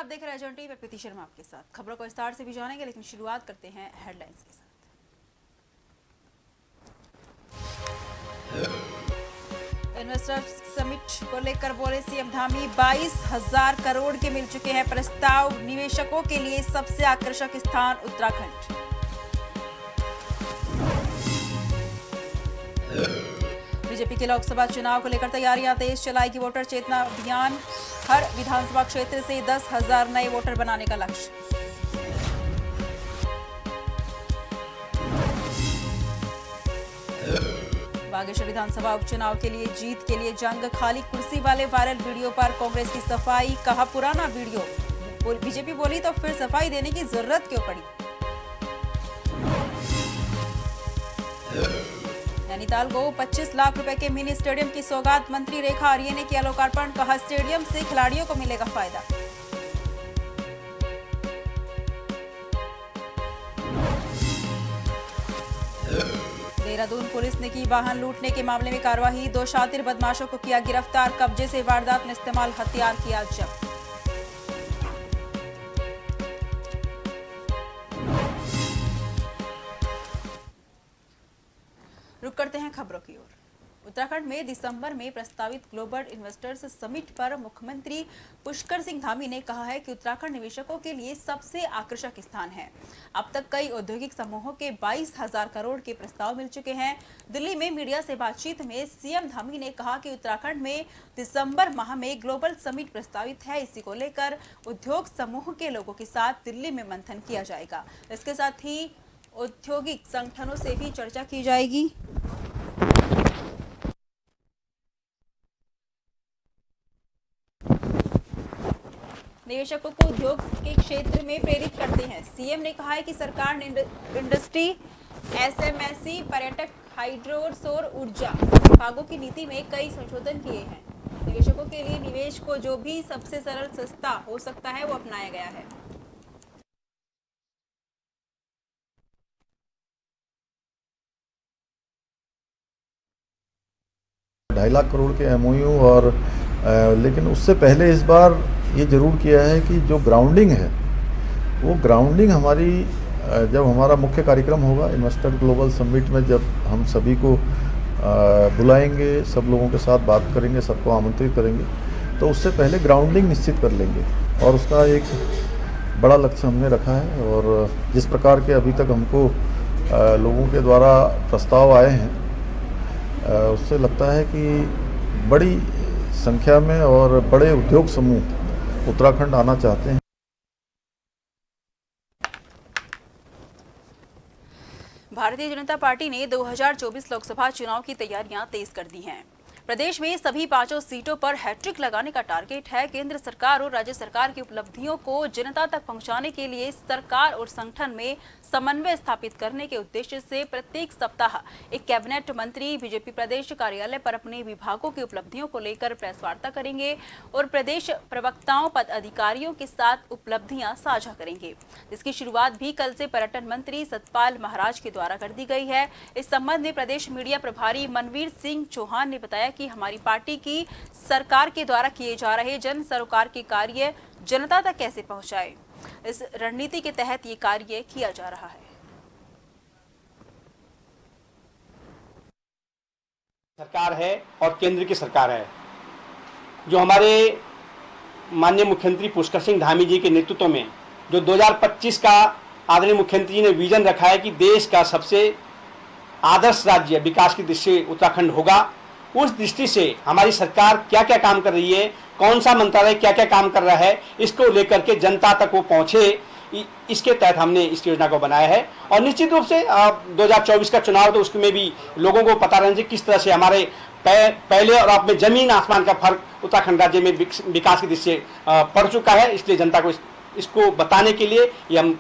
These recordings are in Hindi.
आप देख रहे हैं एजेंट टीवी, मैं प्रीति शर्मा आपके साथ। खबरों को विस्तार से भी जानेंगे, लेकिन शुरुआत करते हैं हेडलाइंस के साथ। इन्वेस्टर्स समिट को लेकर बोले सीएम धामी, 22,000 करोड़ के मिल चुके हैं प्रस्ताव। निवेशकों के लिए सबसे आकर्षक स्थान उत्तराखंड। बीजेपी के लोकसभा चुनाव को लेकर तैयारियां तेज, चलाएगी वोटर चेतना अभियान। हर विधानसभा क्षेत्र से 10,000 नए वोटर बनाने का लक्ष्य। बागेश्वर विधानसभा उपचुनाव के लिए जीत के लिए जंग, खाली कुर्सी वाले वायरल वीडियो पर कांग्रेस की सफाई। कहा पुराना वीडियो, बीजेपी बोली तो फिर सफाई देने की जरूरत क्यों पड़ी। नैनीताल को 25 लाख रुपए के मिनी स्टेडियम की सौगात, मंत्री रेखा आर्य ने किया लोकार्पण। कहा स्टेडियम से खिलाड़ियों को मिलेगा फायदा। देहरादून पुलिस ने की वाहन लूटने के मामले में कार्रवाई। 2 शातिर बदमाशों को किया गिरफ्तार, कब्जे से वारदात में इस्तेमाल हथियार किया जब्त। रुक करते हैं खबरों की ओर। उत्तराखंड में दिसंबर में प्रस्तावित ग्लोबल इन्वेस्टर्स समिट पर मुख्यमंत्री पुष्कर सिंह धामी ने कहा है कि उत्तराखंड निवेशकों के लिए सबसे आकर्षक स्थान है। अब तक कई औद्योगिक समूहों के 22,000 करोड़ के प्रस्ताव मिल चुके हैं। दिल्ली में मीडिया से बातचीत में सीएम धामी ने कहा कि उत्तराखंड में दिसंबर माह में ग्लोबल समिट प्रस्तावित है। इसी को लेकर उद्योग समूह के लोगों के साथ दिल्ली में मंथन किया जाएगा। इसके साथ ही औद्योगिक संगठनों से भी चर्चा की जाएगी। निवेशकों को उद्योग के क्षेत्र में प्रेरित करते हैं। सीएम ने कहा है कि सरकार ने इंडस्ट्री, एसएमएसई, पर्यटक, हाइड्रो और सौर ऊर्जा विभागों की नीति में कई संशोधन किए हैं। निवेशकों के लिए निवेश को जो भी सबसे सरल सस्ता हो सकता है वो अपनाया गया है। ढाई लाख करोड़ के एमओयू और लेकिन उससे पहले इस बार ये ज़रूर किया है कि जो ग्राउंडिंग है वो ग्राउंडिंग हमारी जब हमारा मुख्य कार्यक्रम होगा इन्वेस्टर ग्लोबल समिट में, जब हम सभी को बुलाएंगे, सब लोगों के साथ बात करेंगे, सबको आमंत्रित करेंगे, तो उससे पहले ग्राउंडिंग निश्चित कर लेंगे और उसका एक बड़ा लक्ष्य हमने रखा है। और जिस प्रकार के अभी तक हमको लोगों के द्वारा प्रस्ताव आए हैं, उससे लगता है कि बड़ी संख्या में और बड़े उद्योग समूह उत्तराखंड आना चाहते हैं। भारतीय जनता पार्टी ने 2024 लोकसभा चुनाव की तैयारियां तेज कर दी हैं। प्रदेश में सभी 5 सीटों पर हैट्रिक लगाने का टारगेट है। केंद्र सरकार और राज्य सरकार की उपलब्धियों को जनता तक पहुंचाने के लिए सरकार और संगठन में समन्वय स्थापित करने के उद्देश्य से प्रत्येक सप्ताह एक कैबिनेट मंत्री बीजेपी प्रदेश कार्यालय पर अपने विभागों की उपलब्धियों को लेकर प्रेस वार्ता करेंगे और प्रदेश प्रवक्ताओं, पदाधिकारियों के साथ उपलब्धियां साझा करेंगे, जिसकी शुरुआत भी कल से पर्यटन मंत्री सतपाल महाराज के द्वारा कर दी गई है। इस संबंध में प्रदेश मीडिया प्रभारी मनवीर सिंह चौहान ने बताया कि हमारी पार्टी की सरकार के द्वारा किए जा रहे जन सरोकार के कार्य जनता तक कैसे पहुंचाए, इस रणनीति के तहत ये कार्य किया जा रहा है। सरकार है और केंद्र की सरकार है। जो हमारे माननीय मुख्यमंत्री पुष्कर सिंह धामी जी के नेतृत्व में जो 2025 का आदरणीय मुख्यमंत्री जी ने विजन रखा है कि देश का सबसे आदर्श राज्य विकास की दृष्टि से उत्तराखंड होगा, उस दृष्टि से हमारी सरकार क्या क्या काम कर रही है, कौन सा मंत्रालय क्या क्या काम कर रहा है, इसको लेकर के जनता तक वो पहुंचे, इसके तहत हमने इस योजना को बनाया है। और निश्चित रूप से 2024 का चुनाव तो उसमें भी लोगों को पता रहना चाहिए किस तरह से हमारे पहले और अब में जमीन आसमान का फर्क उत्तराखंड राज्य में विकास की दृष्टि से पड़ चुका है। इसलिए जनता को इसको बताने के लिए ये हम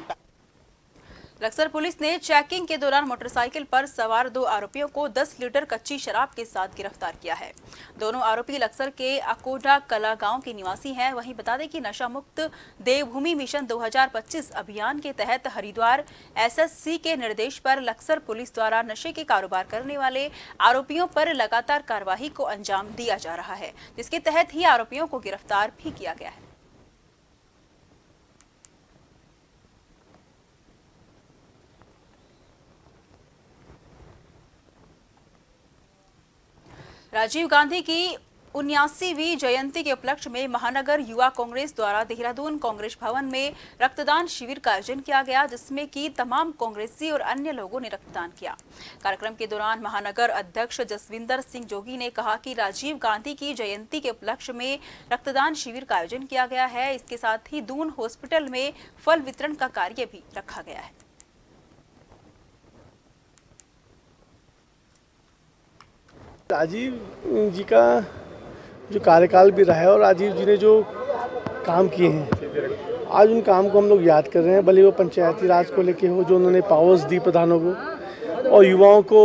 लक्सर पुलिस ने चेकिंग के दौरान मोटरसाइकिल पर सवार 2 आरोपियों को 10 लीटर कच्ची शराब के साथ गिरफ्तार किया है। दोनों आरोपी लक्सर के अकोडा कला गांव के निवासी हैं। वहीं बता दें कि नशा मुक्त देवभूमि मिशन 2025 अभियान के तहत हरिद्वार एसएससी के निर्देश पर लक्सर पुलिस द्वारा नशे के कारोबार करने वाले आरोपियों पर लगातार कार्रवाई को अंजाम दिया जा रहा है, जिसके तहत ही आरोपियों को गिरफ्तार भी किया गया है। राजीव गांधी की 79वीं जयंती के उपलक्ष्य में महानगर युवा कांग्रेस द्वारा देहरादून कांग्रेस भवन में रक्तदान शिविर का आयोजन किया गया, जिसमें कि तमाम कांग्रेसी और अन्य लोगों ने रक्तदान किया। कार्यक्रम के दौरान महानगर अध्यक्ष जसविंदर सिंह जोगी ने कहा कि राजीव गांधी की जयंती के उपलक्ष्य में रक्तदान शिविर का आयोजन किया गया है। इसके साथ ही दून हॉस्पिटल में फल वितरण का कार्य भी रखा गया है। राजीव जी का जो कार्यकाल भी रहा है और राजीव जी ने जो काम किए हैं, आज उन काम को हम लोग याद कर रहे हैं। भले वो पंचायती राज को लेके हो, जो उन्होंने पावर्स दी प्रधानों को, और युवाओं को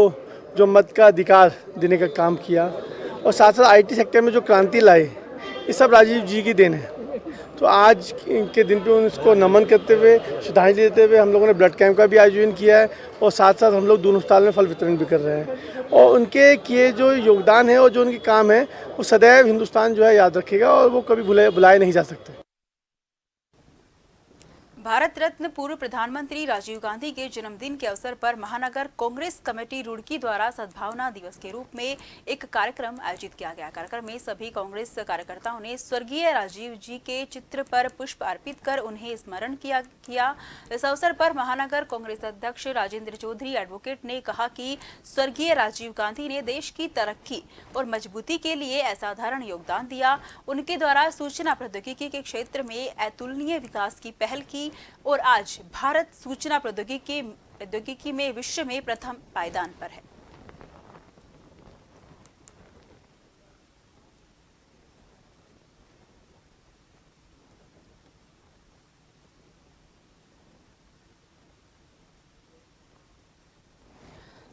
जो मत का अधिकार देने का काम किया, और साथ साथ आईटी सेक्टर में जो क्रांति लाए, ये सब राजीव जी की देन है। तो आज के दिन पे उनको नमन करते हुए, श्रद्धांजलि देते हुए हम लोगों ने ब्लड कैंप का भी आयोजन किया है, और साथ साथ हम लोग दून अस्पताल में फल वितरण भी कर रहे हैं। और उनके किए जो योगदान है और जो उनके काम है, वो सदैव हिंदुस्तान जो है याद रखेगा, और वो कभी भुलाए नहीं जा सकते। भारत रत्न पूर्व प्रधानमंत्री राजीव गांधी के जन्मदिन के अवसर पर महानगर कांग्रेस कमेटी रुड़की द्वारा सद्भावना दिवस के रूप में एक कार्यक्रम आयोजित किया गया। कार्यक्रम में सभी कांग्रेस कार्यकर्ताओं ने स्वर्गीय राजीव जी के चित्र पर पुष्प अर्पित कर उन्हें स्मरण किया। इस अवसर पर महानगर कांग्रेस अध्यक्ष राजेंद्र चौधरी एडवोकेट ने कहा कि स्वर्गीय राजीव गांधी ने देश की तरक्की और मजबूती के लिए असाधारण योगदान दिया। उनके द्वारा सूचना प्रौद्योगिकी के क्षेत्र में अतुलनीय विकास की पहल की, और आज भारत सूचना प्रौद्योगिकी में विश्व में प्रथम पायदान पर है।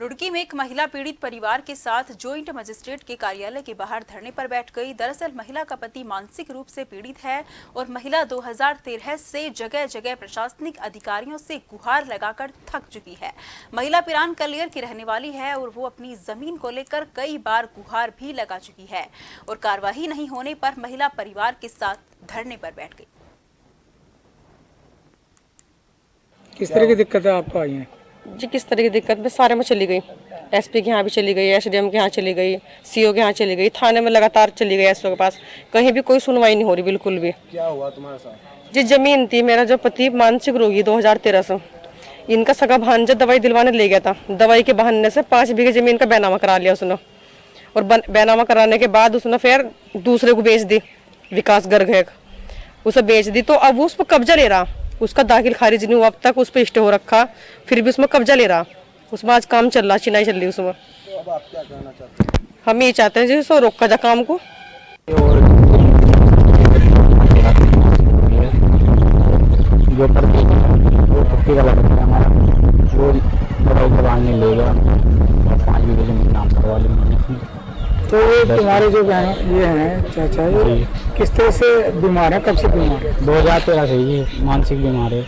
रुड़की में एक महिला पीड़ित परिवार के साथ ज्वाइंट मजिस्ट्रेट के कार्यालय के बाहर धरने पर बैठ गई। दरअसल महिला का पति मानसिक रूप से पीड़ित है और महिला 2013 से जगह जगह प्रशासनिक अधिकारियों से गुहार लगाकर थक चुकी है। महिला पिरान कलियर की रहने वाली है और वो अपनी जमीन को लेकर कई बार गुहार भी लगा चुकी है, और कार्रवाई नहीं होने पर महिला परिवार के साथ धरने पर बैठ गई। किस तरह की दिक्कतें आपको आई हैं? जी किस तरह की दिक्कत में सारे में चली गई। एसपी के यहाँ भी चली गई, एसडीएम के यहाँ चली गई, सीओ के यहाँ चली गई, थाने में लगातार चली गई, एसओ के पास, कहीं भी कोई सुनवाई नहीं हो रही बिल्कुल भी। क्या हुआ तुम्हारे साथ? जी जमीन थी, मेरा जो पति मानसिक रोगी 2013 से, इनका सगा भांजा दवाई दिलवाने ले गया था। दवाई के बहाने से 5 बीघे जमीन का बैनामा करा लिया उसने, और बैनामा कराने के बाद उसने फिर दूसरे को बेच दी, विकास गर्ग है उसे बेच दी। तो अब वो उस पर कब्जा ले रहा, उसका दाखिल खारिज नहीं हुआ अब तक, उस पर स्टे हो रखा, फिर भी उसमें कब्जा ले रहा। उसमें आज काम चल रहा, चिनाई चल रही उसमें। तो अब आप क्या कहना चाहते हैं? हम ये चाहते हैं जी उसको रोका जा काम को। जो पट्टी वाला बच्चा हमारा वो दवाई करवाने ले गया और 5 बीघे जमीन नाम करवा ली मैंने। तो ये तुम्हारे जो ये हैं चाचा, ये किस तरह से बीमार है, कब से बीमार है? 2013 से ये मानसिक बीमार है,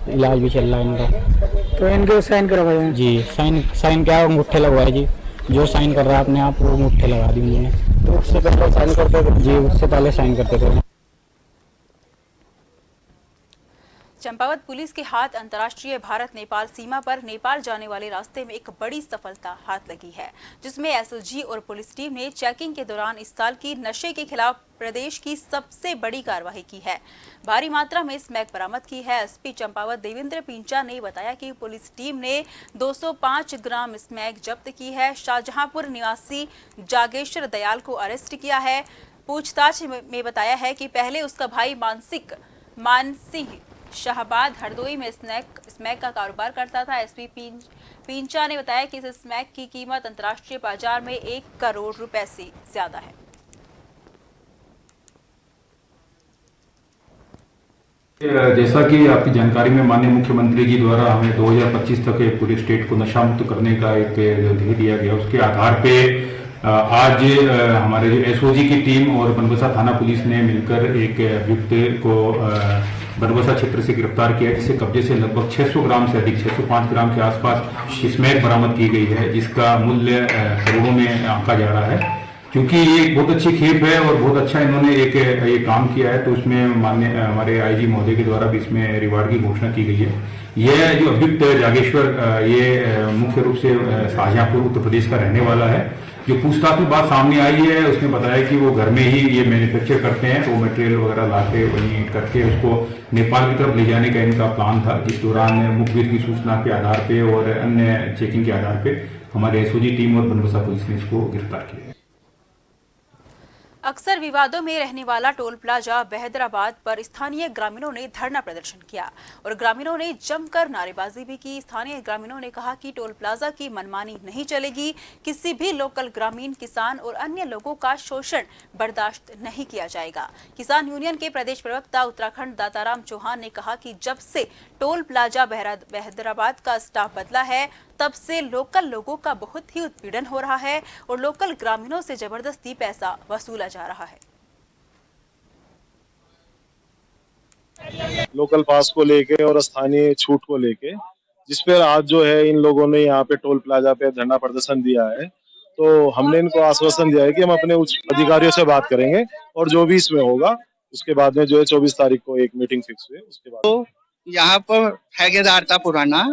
इलाज भी चल रहा है इनका। तो इनके साइन करवाए हैं? जी साइन क्या, अंगूठे लगवाए जी, जो साइन कर रहा है अपने आप वो अंगूठे लगा दी उन्होंने। तो उससे पहले साइन करते थे? जी उससे पहले साइन करते थे। चंपावत पुलिस के हाथ अंतर्राष्ट्रीय भारत नेपाल सीमा पर नेपाल जाने वाले रास्ते में एक बड़ी सफलता हाथ लगी है, जिसमें एसओजी और पुलिस टीम ने चेकिंग के दौरान इस साल की नशे के खिलाफ प्रदेश की सबसे बड़ी कार्रवाई की है। भारी मात्रा में स्मैक बरामद की है। एसपी चंपावत देवेंद्र पिंचा ने बताया कि पुलिस टीम ने 205 ग्राम स्मैक जब्त की है। शाहजहांपुर निवासी जागेश्वर दयाल को अरेस्ट किया है। पूछताछ में बताया है कि पहले उसका भाई मानसिंह शाहबाद हरदोई में स्मैक का कारोबार करता था। एसपी पिंचा ने बताया कि इस स्मैक की कीमत अंतर्राष्ट्रीय बाजार में 1 करोड़ रुपए से ज्यादा है। जैसा कि आपकी जानकारी में माननीय मुख्यमंत्री जी द्वारा हमें 2025 तक पूरे स्टेट को नशा मुक्त करने का एक ध्येय दिया गया, उसके आधार पे आज हमारे जो एसओजी की टीम और बनबसा थाना पुलिस ने मिलकर एक अभियुक्त को बनबसा क्षेत्र से गिरफ्तार किया, जिससे कब्जे से लगभग 600 ग्राम से अधिक 605 ग्राम के आसपास स्मैक बरामद की गई है, जिसका मूल्य करोड़ों में आंका जा रहा है। क्योंकि ये एक बहुत अच्छी खेप है और बहुत अच्छा इन्होंने एक ये काम किया है, तो उसमें माननीय हमारे आईजी महोदय के द्वारा भी इसमें रिवार्ड की घोषणा की गई है। यह जो अभियुक्त जागेश्वर ये मुख्य रूप से शाहजहांपुर उत्तर प्रदेश का रहने वाला है, जो पूछताछ में बात सामने आई है उसने बताया कि वो घर में ही ये मैन्युफैक्चर करते हैं, तो मटेरियल वगैरह लाके वहीं करके उसको नेपाल की तरफ ले जाने का इनका प्लान था। जिस दौरान मुखबिर की सूचना के आधार पे और अन्य चेकिंग के आधार पे हमारे एसओजी टीम और बनबसा पुलिस ने इसको गिरफ्तार किया। अक्सर विवादों में रहने वाला टोल प्लाजा बहदराबाद पर स्थानीय ग्रामीणों ने धरना प्रदर्शन किया और ग्रामीणों ने जमकर नारेबाजी भी की। स्थानीय ग्रामीणों ने कहा कि टोल प्लाजा की मनमानी नहीं चलेगी, किसी भी लोकल ग्रामीण, किसान और अन्य लोगों का शोषण बर्दाश्त नहीं किया जाएगा। किसान यूनियन के प्रदेश प्रवक्ता उत्तराखंड दाताराम चौहान ने कहा कि जब से टोल प्लाजा बहदराबाद का स्टाफ बदला है तब से लोकल लोगों का बहुत ही उत्पीड़न हो रहा है और लोकल ग्रामीणों से जबरदस्ती पैसा वसूला जा रहा है। लोकल पास को लेके और स्थानीय छूट को लेके, जिस पर आज जो है इन लोगों ने यहाँ पे टोल प्लाजा पे धरना प्रदर्शन दिया है, तो हमने इनको आश्वासन दिया है कि हम अपने उच्च अधिकारियों से बात करेंगे और जो भी इसमें होगा उसके बाद में जो है 24 तारीख को एक मीटिंग फिक्स हुई उसके बाद। तो यहाँ पर ठेकेदार था पुराना,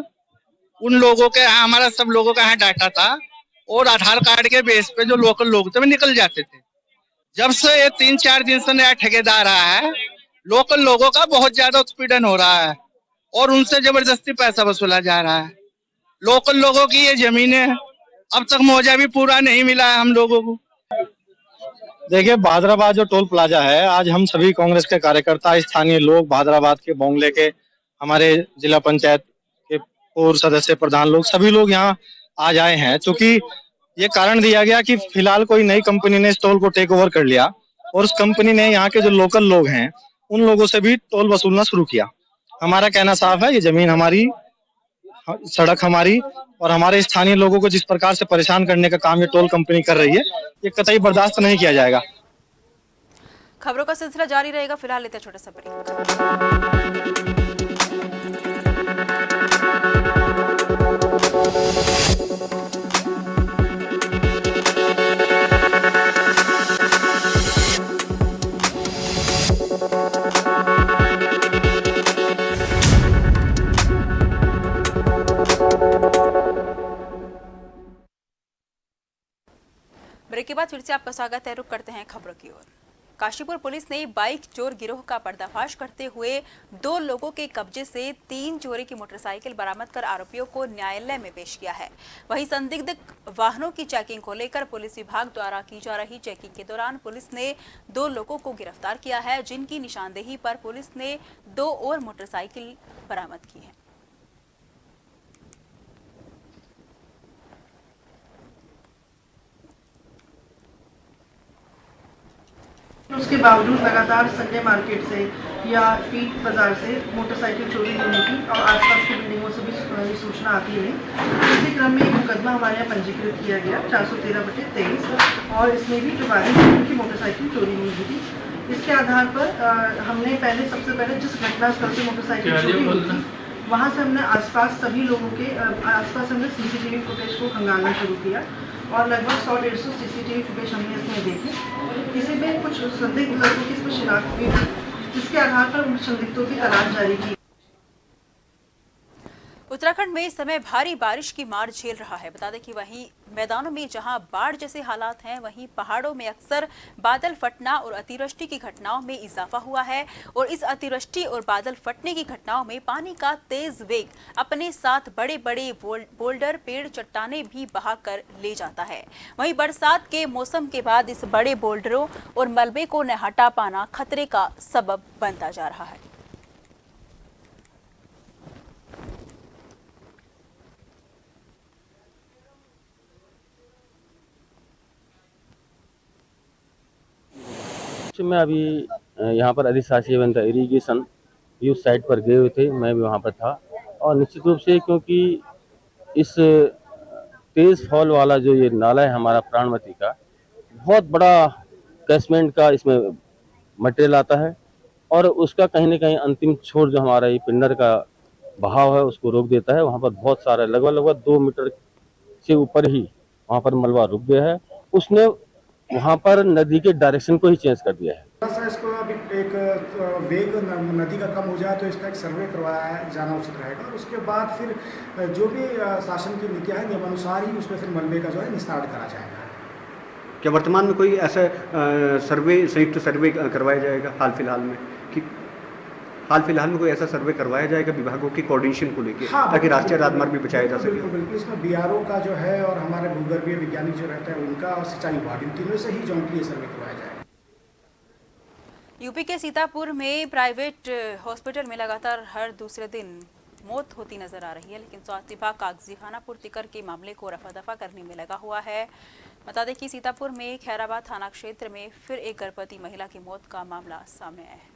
उन लोगों के यहाँ, हमारा सब लोगों का यहाँ डाटा था और आधार कार्ड के बेस पे जो लोकल लोग थे वो निकल जाते थे। जब से ये 3-4 दिन से नया ठेकेदार आया है, लोकल लोगों का बहुत ज्यादा उत्पीड़न हो रहा है और उनसे जबरदस्ती पैसा वसूला जा रहा है। लोकल लोगों की ये जमीनें अब तक मुआवजा भी पूरा नहीं मिला है हम लोगों को। देखिए, बहदराबाद जो टोल प्लाजा है, आज हम सभी कांग्रेस के कार्यकर्ता, स्थानीय लोग, बहदराबाद के, बोंगले के, हमारे जिला पंचायत के पूर्व सदस्य, प्रधान लोग, सभी लोग यहाँ आज आए हैं। चूंकि ये कारण दिया गया कि फिलहाल कोई नई कंपनी ने इस टोल को टेक ओवर कर लिया और उस कंपनी ने यहाँ के जो लोकल लोग हैं उन लोगों से भी टोल वसूलना शुरू किया। हमारा कहना साफ है, ये जमीन हमारी, सड़क हमारी और हमारे स्थानीय लोगों को जिस प्रकार से परेशान करने का काम ये टोल कंपनी कर रही है, ये कतई बर्दाश्त नहीं किया जाएगा। खबरों का सिलसिला जारी रहेगा। फिलहाल लेते छोटा सा ब्रेक। ब्रेक के बाद फिर से आपका स्वागत है। रुक करते हैं खबरों की ओर। काशीपुर पुलिस ने बाइक चोर गिरोह का पर्दाफाश करते हुए 2 लोगों के कब्जे से 3 चोरी की मोटरसाइकिल बरामद कर आरोपियों को न्यायालय में पेश किया है। वहीं संदिग्ध वाहनों की चेकिंग को लेकर पुलिस विभाग द्वारा की जा रही चेकिंग के दौरान पुलिस ने 2 लोगों को गिरफ्तार किया है, जिनकी निशानदेही पर पुलिस ने 2 और मोटरसाइकिल बरामद की है। उसके बावजूद लगातार संडे मार्केट से या पीट बाजार से मोटरसाइकिल चोरी होने की और आसपास की बिल्डिंगों से भी सूचना आती है। इसी क्रम में एक मुकदमा हमारे यहाँ पंजीकृत किया गया 413/23 और इसमें भी 44 लोगों की मोटरसाइकिल चोरी हुई थी। इसके आधार पर हमने सबसे पहले जिस घटनास्थल से मोटरसाइकिल चोरी हुई थी वहाँ से हमने आसपास सभी लोगों के आसपास हमने CCTV फुटेज को खंगालना शुरू किया और लगभग 100-150 CCTV फुटेज हमने इसमें देखे। इसी में कुछ संदिग्ध लोगों की इसमें शिनाख्त हुई, जिसके आधार पर उन संदिग्धों की तलाश जारी की। उत्तराखंड में इस समय भारी बारिश की मार झेल रहा है। बता दें कि वहीं मैदानों में जहां बाढ़ जैसे हालात हैं, वहीं पहाड़ों में अक्सर बादल फटना और अतिवृष्टि की घटनाओं में इजाफा हुआ है और इस अतिवृष्टि और बादल फटने की घटनाओं में पानी का तेज वेग अपने साथ बड़े बड़े बोल्डर, पेड़, चट्टानें भी बहाकर ले जाता है। वहीं बरसात के मौसम के बाद इस बड़े बोल्डरों और मलबे को न हटा पाना खतरे का सबब बनता जा रहा है। मैं अभी यहाँ पर अधिशासी एवं इरिगेशन व्यू साइट पर गए हुए थे, मैं भी वहाँ पर था और निश्चित रूप से क्योंकि इस तेज फॉल वाला जो ये नाला है हमारा प्राणवती का, बहुत बड़ा कैशमेंट का इसमें मटेरियल आता है और उसका कहीं न कहीं अंतिम छोर जो हमारा ये पिंडर का बहाव है उसको रोक देता है। वहाँ पर बहुत सारा लगभग 2 मीटर से ऊपर ही वहाँ पर मलबा रुक गया है। उसने वहाँ पर नदी के डायरेक्शन को ही चेंज कर दिया है। इसको अभी एक वेग नदी का कम हो जाए तो इसका एक सर्वे करवाया जाना उचित रहेगा और उसके बाद फिर जो भी शासन की नीतियाँ हैं नियमानुसार ही उसमें फिर मलबे का जो है निस्तारण करा जाएगा। क्या वर्तमान में कोई ऐसा सर्वे, संयुक्त सर्वे करवाया जाएगा हाल फिलहाल में, कि हाल फिलहाल में कोई ऐसा सर्वे करवाया जाएगा विभागों की कोऑर्डिनेशन को लेकर, ताकि राष्ट्रीय राजमार्ग भी बचाया जा सके? बिल्कुल, इसमें बीआरओ का जो है और हमारे भूगर्भीय वैज्ञानिक जो रहते हैं उनका और सिंचाई विभाग, इन तीनों से ही जॉइंटली सर्वे करवाया जाएगा। यूपी के सीतापुर में प्राइवेट हॉस्पिटल में लगातार हर दूसरे दिन मौत होती नजर आ रही है, लेकिन स्वास्थ्य विभाग कागजी खाना पूर्ति करके मामले को रफा दफा करने में लगा हुआ है। बता दें कि सीतापुर में खैराबाद थाना क्षेत्र में फिर एक गर्भवती महिला की मौत का मामला सामने आया है।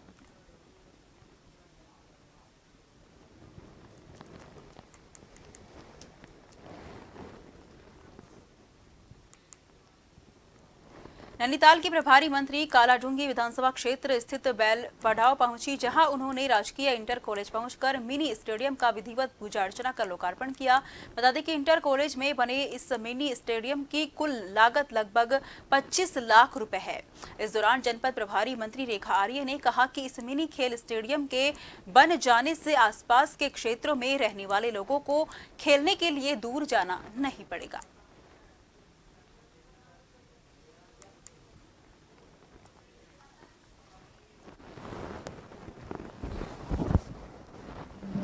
नैनीताल की प्रभारी मंत्री कालाढूंगी विधानसभा क्षेत्र स्थित बैल पड़ाव पहुंची, जहां उन्होंने राजकीय इंटर कॉलेज पहुंचकर मिनी स्टेडियम का विधिवत पूजा अर्चना कर लोकार्पण किया। बता दें कि इंटर कॉलेज में बने इस मिनी स्टेडियम की कुल लागत लगभग 25 लाख रुपए है। इस दौरान जनपद प्रभारी मंत्री रेखा आर्य ने कहा कि इस मिनी खेल स्टेडियम के बन जाने से आसपास के क्षेत्रों में रहने वाले लोगों को खेलने के लिए दूर जाना नहीं पड़ेगा।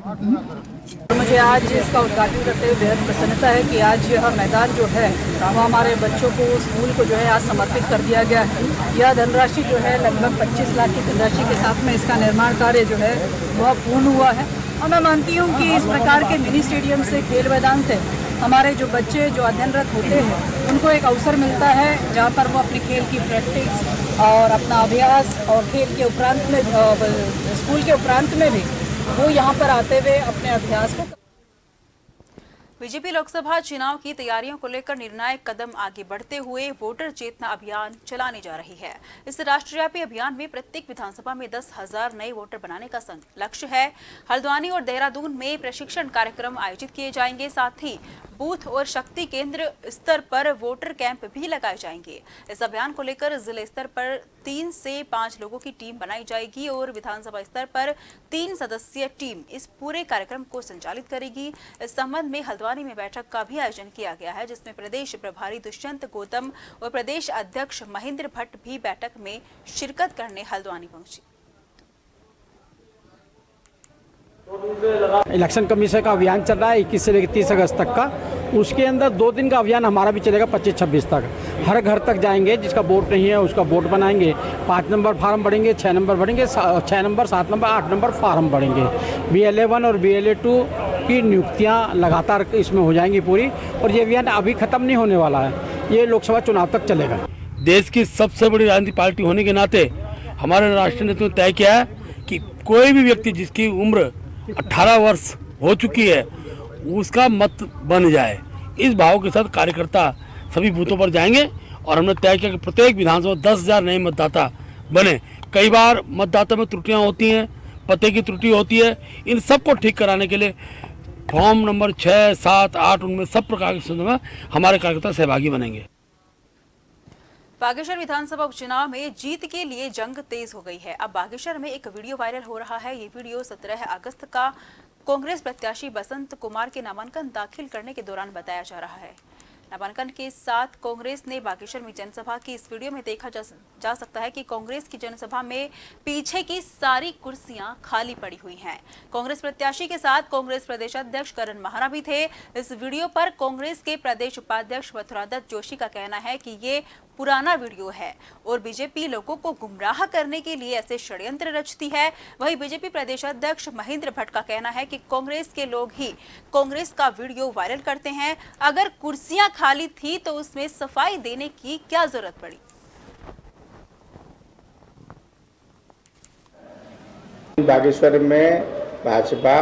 मुझे आज इसका उद्घाटन करते हुए बेहद प्रसन्नता है कि आज यह मैदान जो है वो हमारे बच्चों को, स्कूल को जो है आज समर्पित कर दिया गया है। यह धनराशि जो है लगभग 25 लाख की धनराशि के साथ में इसका निर्माण कार्य जो है वह पूर्ण हुआ है। और मैं मानती हूँ कि इस प्रकार के मिनी स्टेडियम से, खेल मैदान से हमारे जो बच्चे जो अध्ययनरत होते हैं उनको एक अवसर मिलता है जहाँ पर वो अपनी खेल की प्रैक्टिस और अपना अभ्यास और खेल के उपरांत में, स्कूल के उपरांत में भी वो यहाँ पर आते हुए अपने अभ्यास को। बीजेपी लोकसभा चुनाव की तैयारियों को लेकर निर्णायक कदम आगे बढ़ते हुए वोटर चेतना अभियान चलाने जा रही है। इस राष्ट्रव्यापी अभियान में प्रत्येक विधानसभा में 10,000 नए वोटर बनाने का लक्ष्य है। हल्द्वानी और देहरादून में प्रशिक्षण कार्यक्रम आयोजित किए जाएंगे, साथ ही बूथ और शक्ति केंद्र स्तर पर वोटर कैंप भी लगाए जाएंगे। इस अभियान को लेकर जिले स्तर पर 3 से 5 लोगों की टीम बनाई जाएगी और विधानसभा स्तर पर 3 सदस्यीय टीम इस पूरे कार्यक्रम को संचालित करेगी। इस संबंध में हल्द्वानी में बैठक का भी आयोजन किया गया है, जिसमें प्रदेश प्रभारी दुष्यंत गौतम और प्रदेश अध्यक्ष महेंद्र भट्ट भी बैठक में शिरकत करने हल्द्वानी पहुंचे। इलेक्शन कमीशन का अभियान चल रहा है 21 से लेकर 30 अगस्त तक का। उसके अंदर 2 दिन का अभियान हमारा भी चलेगा 25-26 तक। हर घर तक जाएंगे, जिसका वोट नहीं है उसका वोट बनाएंगे। 5 नंबर फार्म भरेंगे, 6 नंबर भरेंगे, 6 नंबर, 7 नंबर, 8 नंबर फार्म भरेंगे। BLA-1 और BLA-2 की नियुक्तियाँ लगातार इसमें हो जाएंगी पूरी। और ये अभियान अभी खत्म नहीं होने वाला है, ये लोकसभा चुनाव तक चलेगा। देश की सबसे बड़ी राजनीतिक पार्टी होने के नाते हमारे राष्ट्रीय नेतृत्व ने तय किया है कि कोई भी व्यक्ति जिसकी उम्र 18 वर्ष हो चुकी है उसका मत बन जाए। इस भाव के साथ कार्यकर्ता सभी बूथों पर जाएंगे और हमने तय किया कि प्रत्येक विधानसभा 10,000 नए मतदाता बने। कई बार मतदाता में त्रुटियां होती हैं, पते की त्रुटि होती है, इन सबको ठीक कराने के लिए फॉर्म नंबर 6, 7, 8 उनमें सब प्रकार के संदर्भ में हमारे कार्यकर्ता सहभागी बनेंगे। बागेश्वर विधानसभा उपचुनाव में जीत के लिए जंग तेज हो गई है। अब बागेश्वर में एक वीडियो वायरल हो रहा है। ये वीडियो 17 अगस्त का कांग्रेस प्रत्याशी बसंत कुमार के नामांकन दाखिल करने के दौरान बताया जा रहा है। नामांकन के साथ कांग्रेस ने बागेश्वर में जनसभा की इस वीडियो में देखा जा सकता है कि कांग्रेस की जनसभा में पीछे की सारी कुर्सियां खाली पड़ी हुई हैं। कांग्रेस प्रत्याशी के साथ कांग्रेस प्रदेश अध्यक्ष करण महाना भी थे। इस वीडियो पर कांग्रेस के प्रदेश उपाध्यक्ष मथुरादत्त जोशी का कहना है कि ये पुराना वीडियो है और बीजेपी लोगों को गुमराह करने के लिए ऐसे षड्यंत्र रचती है। वहीं बीजेपी प्रदेश अध्यक्ष महेंद्र भट्ट का कहना है कि कांग्रेस के लोग ही कांग्रेस का वीडियो वायरल करते हैं। अगर कुर्सियां खाली थी तो उसमें सफाई देने की क्या जरूरत पड़ी। बागेश्वर में भाजपा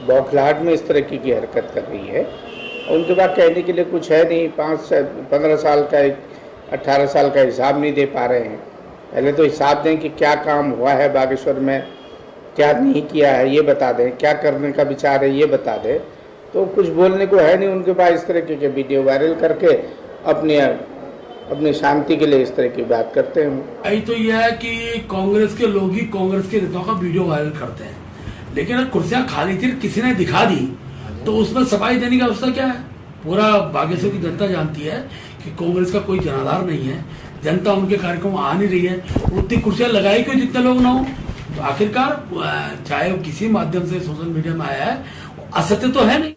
बौखलाहट में इस तरह की हरकत कर रही है। उनके बाद कहने के लिए कुछ है नहीं। 15 साल का 18 साल का हिसाब नहीं दे पा रहे हैं। पहले तो हिसाब दें कि क्या काम हुआ है बागेश्वर में, क्या नहीं किया है ये बता दें, क्या करने का विचार है ये बता दें। तो कुछ बोलने को है नहीं उनके पास। इस तरह के वीडियो वायरल करके अपनी शांति के लिए इस तरह की बात करते हैं। यही तो यह है कि कांग्रेस के लोग ही कांग्रेस के नेताओं का वीडियो वायरल करते हैं। लेकिन अगर कुर्सियां खाली थी किसी ने दिखा दी तो उसमें सफाई देने का उसका क्या है। पूरा बागेश्वर की जनता जानती है कि कांग्रेस का कोई जनाधार नहीं है। जनता उनके कार्यक्रम आ नहीं रही है, उतनी कुर्सियां लगाई क्यों जितने लोग ना हो। तो आखिरकार चाहे वो किसी माध्यम से सोशल मीडिया में आया है, असत्य तो है नहीं।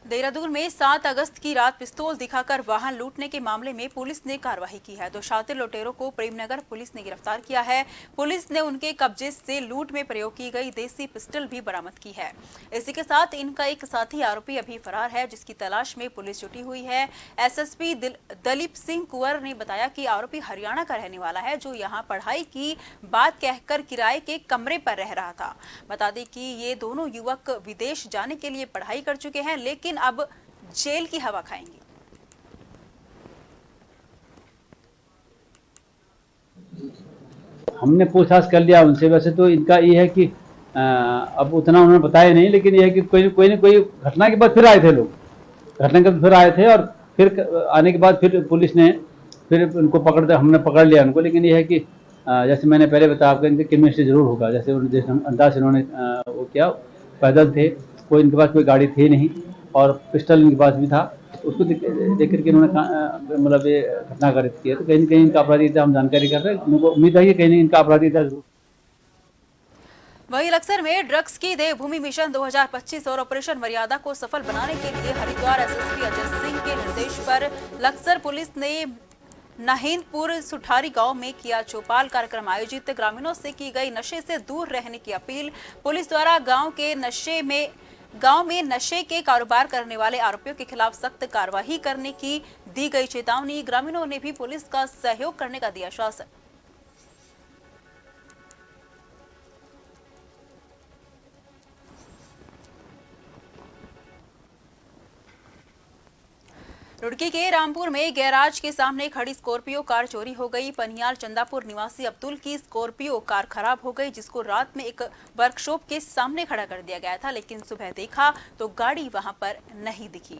देहरादून में 7 अगस्त की रात पिस्तौल दिखाकर वाहन लूटने के मामले में पुलिस ने कार्रवाई की है। 2 शातिर लुटेरों को प्रेमनगर पुलिस ने गिरफ्तार किया है। पुलिस ने उनके कब्जे से लूट में प्रयोग की गई देसी पिस्टल भी बरामद की है। इसी के साथ इनका एक साथी आरोपी अभी फरार है, जिसकी तलाश में पुलिस जुटी हुई है। एसएसपी दलीप सिंह कुंवर ने बताया कि आरोपी हरियाणा का रहने वाला है, जो यहाँ पढ़ाई की बात कहकर किराए के कमरे पर रह रहा था। बता दें कि ये दोनों युवक विदेश जाने के लिए पढ़ाई कर चुके हैं, लेकिन अब जेल की हवा खाएंगे। हमने पूछताछ कर लिया उनसे। वैसे तो इनका ये है कि अब उतना उन्होंने बताया नहीं, लेकिन ये है कि कोई न कोई घटना के बाद फिर आए थे लोग, घटना के बाद फिर आए थे, और फिर आने के बाद फिर पुलिस ने फिर उनको हमने पकड़ लिया उनको। लेकिन ये है कि जैसे मैंने पहले बताया आपको, इनके केमिस्ट्री जरूर होगा। जैसे जिस अंदाज से उन्होंने वो किया, पैदल थे, कोई इनके पास कोई गाड़ी थी नहीं, और पिस्टल इनके पास भी था। उसको देख करके उन्होंने मतलब ये घटना कारित किया। तो कहीं न कहीं इनका अपराधीता हम जानकारी कर रहे हैं। उनको उम्मीद है कि कहीं इनका अपराधीता जरूर। वहीं लक्सर में ड्रग्स की देवभूमि मिशन 2025 और ऑपरेशन मर्यादा को सफल बनाने के लिए हरिद्वार एसएसपी अजय सिंह के निर्देश पर लक्सर पुलिस ने नाहिंदपुर सुठारी गांव में किया चौपाल कार्यक्रम आयोजित। ग्रामीणों से की गई नशे से दूर रहने की अपील। पुलिस द्वारा गांव में नशे के कारोबार करने वाले आरोपियों के खिलाफ सख्त कार्रवाई करने की दी गई चेतावनी। ग्रामीणों ने भी पुलिस का सहयोग करने का दिया आश्वासन। रुड़की के रामपुर में गैराज के सामने खड़ी स्कॉर्पियो कार चोरी हो गई। पनियाल चंदापुर निवासी अब्दुल की स्कॉर्पियो कार खराब हो गई, जिसको रात में एक वर्कशॉप के सामने खड़ा कर दिया गया था, लेकिन सुबह देखा तो गाड़ी वहां पर नहीं दिखी।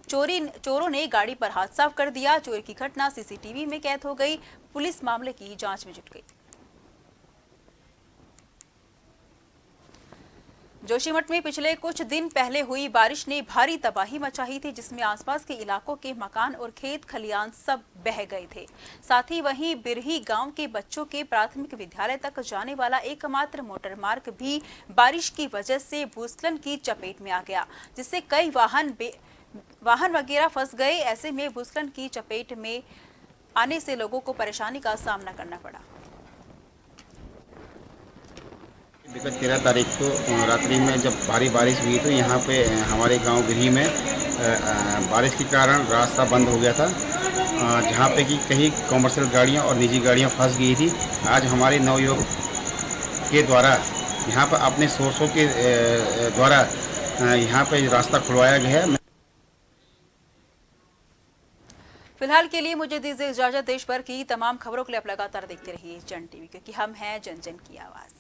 चोरों ने गाड़ी पर हाथ साफ कर दिया। चोरी की घटना सीसीटीवी में कैद हो गई। पुलिस मामले की जांच में जुट गई। जोशीमठ में पिछले कुछ दिन पहले हुई बारिश ने भारी तबाही मचाई थी, जिसमें आसपास के इलाकों के मकान और खेत खलियान सब बह गए थे। साथ ही वहीं बिरही गांव के बच्चों के प्राथमिक विद्यालय तक जाने वाला एकमात्र मोटर मार्ग भी बारिश की वजह से भूस्खलन की चपेट में आ गया, जिससे कई वाहन वगैरह फंस गए। ऐसे में भूस्खलन की चपेट में आने से लोगों को परेशानी का सामना करना पड़ा। विगत 13 तारीख को रात्रि में जब भारी बारिश हुई तो यहाँ पे हमारे गांव बिरही में बारिश के कारण रास्ता बंद हो गया था, जहाँ पे कि कई कॉमर्शियल गाड़ियाँ और निजी गाड़ियाँ फंस गई थी। आज हमारे नवयुवक के द्वारा यहाँ पर अपने सोर्सों के द्वारा यहाँ पे रास्ता खुलवाया गया है। फिलहाल के लिए मुझे दीजिए इजाजत। देश भर की तमाम खबरों के लिए आप लगातार देखते रहिए जन टीवी, क्योंकि हम हैं जन जन की आवाज़।